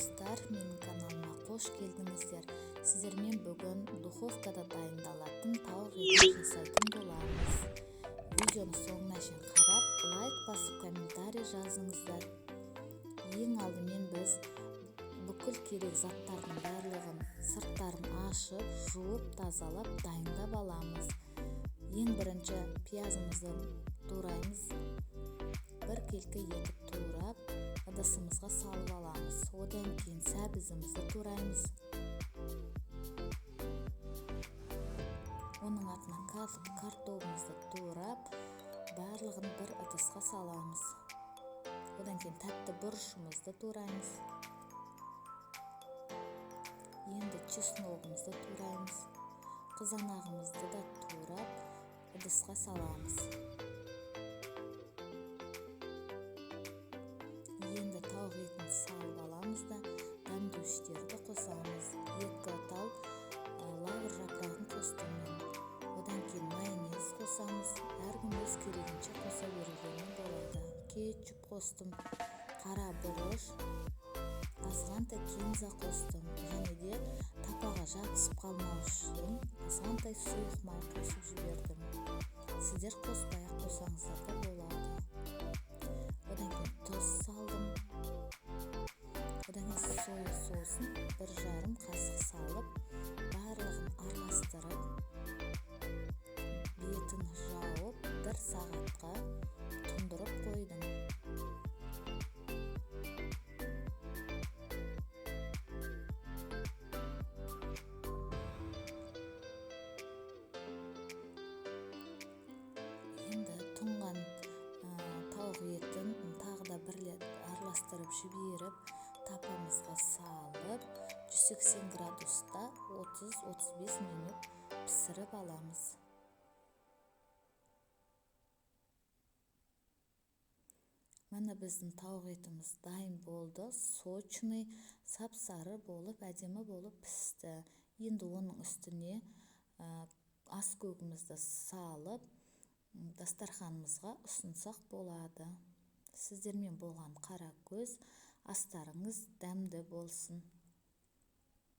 достар, менің каналыма қош келдіңіздер. Сіздермен бүгін духовкада дайындалатын тауық етін жасайтын боламыз. Видеоны соңына шейін қарап, лайк басып, комментарий жазыңыздар. Ең алдымен біз бүкіл керек заттардың барлығын сырттарын ашып, жуып, тазалап, дайындап аламыз. Ең бірінші пиязымызды тураймыз. Бір келкі етіп турап, ыдысымызға салып аламыз. Одан кейін сәбізімізді тураймыз. Оның артынан картофелімізді турап, барлығын бір ыдысқа саламыз. Одан кейін тәтті бұрышымызды тураймыз. Енді чесногымызды тураймыз. Қызанағымызды да турап, ыдысқа саламыз. Енді тауық етін салып аламыз да дәмдеуіштерді қосамыз. 2 тал лавр жапырағын қостым мен. Одан кейін майонез қосамыз. Әркім өз керегінше қоса беруге болады. Кетчуп қостым, қара бұрыш, азғантай кинза қостым. Және де тапаға жабысып қалмау үшін азғантай сұйық май қосып жібердім. Сіздер қоспай-ақ қосаңыздар да болады. Одан кейін тұз салдым. Одан кейін соя сосын 1,5 қасық салып, барлығын араластырып, бетін жауып 1 сағатқа тұндырып қойдым. Енді тұнған тауық етін тағы да бір рет араластырып жіберіп, тапамызға салып, 180 градуста 30-35 минут пісіріп аламыз. Міне біздің тауық етіміз дайын болды. Сочный, сап-сары болып, әдемі болып пісті. Енді оның үстіне ас көгімізді салып, дастарханымызға ұсынсақ болады. Сіздермен болған қара көз, астарыңыз дәмді болсын.